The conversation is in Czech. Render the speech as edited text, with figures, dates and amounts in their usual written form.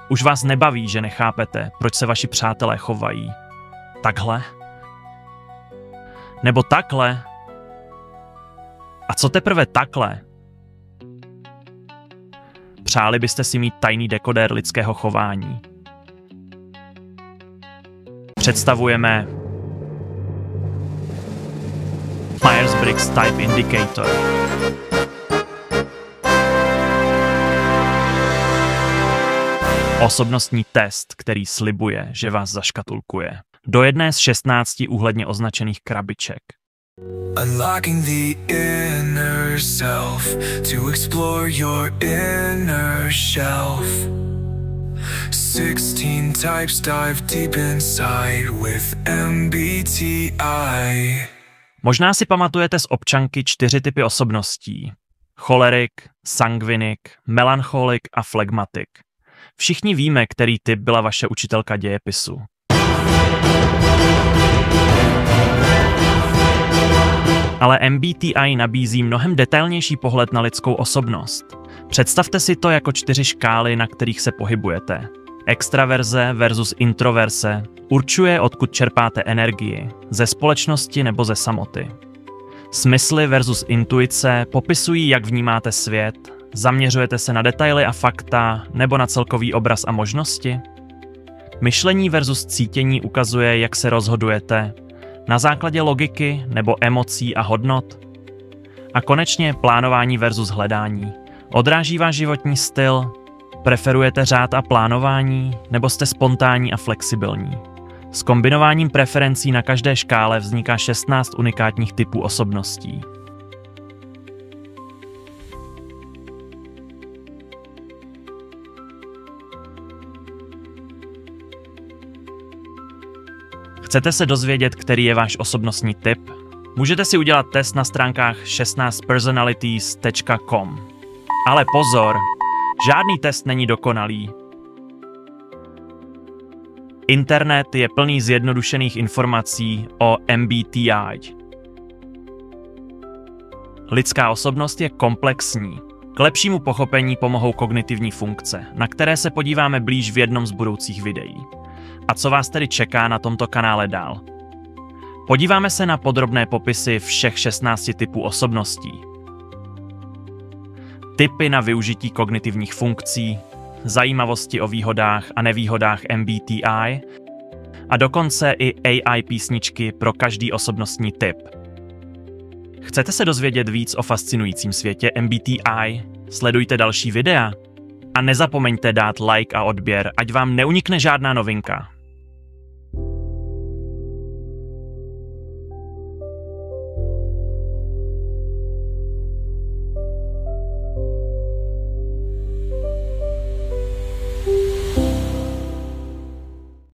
Už vás nebaví, že nechápete, proč se vaši přátelé chovají. Takhle? Nebo takhle? A co teprve takhle? Přáli byste si mít tajný dekodér lidského chování. Představujeme Myers-Briggs Type Indicator. Osobnostní test, který slibuje, že vás zaškatulkuje. Do jedné z 16 úhledně označených krabiček. Unlocking the inner self to explore your inner shelf. 16 types dive deep inside with MBTI. Možná si pamatujete z občanky 4 typy osobností. Cholerik, sangvinik, melancholik a flegmatik. Všichni víme, který typ byla vaše učitelka dějepisu. Ale MBTI nabízí mnohem detailnější pohled na lidskou osobnost. Představte si to jako 4 škály, na kterých se pohybujete. Extraverze versus introverze určuje, odkud čerpáte energii, ze společnosti nebo ze samoty. Smysly versus intuice popisují, jak vnímáte svět, zaměřujete se na detaily a fakta nebo na celkový obraz a možnosti. Myšlení versus cítění ukazuje, jak se rozhodujete, na základě logiky nebo emocí a hodnot. A konečně plánování versus hledání. Odráží váš životní styl? Preferujete řád a plánování, nebo jste spontánní a flexibilní? S kombinováním preferencí na každé škále vzniká 16 unikátních typů osobností. Chcete se dozvědět, který je váš osobnostní typ? Můžete si udělat test na stránkách 16personalities.com. Ale pozor, žádný test není dokonalý. Internet je plný zjednodušených informací o MBTI. Lidská osobnost je komplexní. K lepšímu pochopení pomohou kognitivní funkce, na které se podíváme blíž v jednom z budoucích videí. A co vás tedy čeká na tomto kanále dál? Podíváme se na podrobné popisy všech 16 typů osobností. Tipy na využití kognitivních funkcí, zajímavosti o výhodách a nevýhodách MBTI a dokonce i AI písničky pro každý osobnostní typ. Chcete se dozvědět víc o fascinujícím světě MBTI? Sledujte další videa a nezapomeňte dát like a odběr, ať vám neunikne žádná novinka.